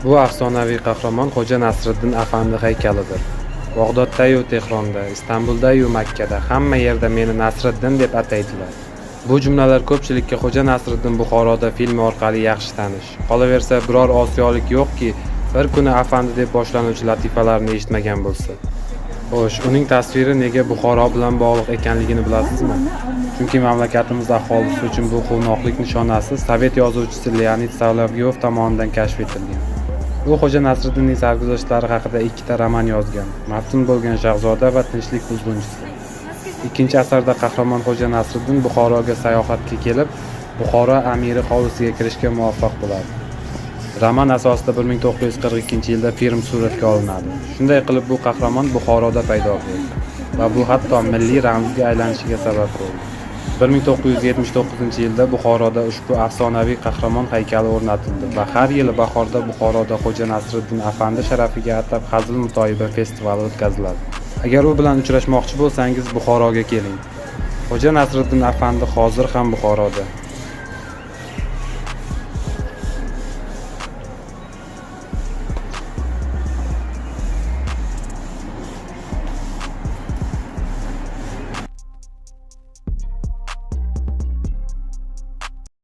Bu afsonaviy qahramon Xo'ja Nasriddin Afandi haykalidir. Bag'dodda-yu Tehronda, Istanbulda-yu Makkada hamma yerda meni Nasriddin deb ataydilar. Bu jumlalar ko'pchilikka Xo'ja Nasriddin Buxoroda filmi orqali yaxshi tanish. Qolaversa, biror osiyolik yo'qki, bir kuni afandi deb boshlanuvchi latifalarni eshitmagan bo'lsa. Xo'sh, uning tasviri nega Buxoro bilan bog'liq ekanligini bilasizmi? Chunki mamlakatimiz aholisi uchun bu quvnoqlik nishonasi Sovet yozuvchisi Leonid Solovyov tomonidan kashf etilgan. U Xo'ja Nasriddinning sarguzashtlari haqida ikkita roman yozgan. Maftun bo'lgan shahzoda va tinchlik buzg'unchisi. Ikkinchi asarda qahramon Xo'ja Nasriddin Buxoroga sayohatga kelib, Buxoro amiri hovlisiga kirishga muvaffaq bo'ladi. Roman asosida 1942-yilda film suratga olinadi. Shunday qilib bu qahramon Buxoroda paydo bo'ldi va bu hatto milliy ramzga aylanishiga sabab bo'ldi. 1979-yilda Buxoroda ushbu afsonaviy qahramon haykali o'rnatildi va har yili bahorda Buxoroda Xo'ja Nasriddin Afandi sharafiga atab hazil mutoyiba festivali o'tkaziladi. Agar u bilan uchrashmoqchi bo'lsangiz Buxoroga keling. Xo'ja Nasriddin Afandi hozir ham Buxoroda.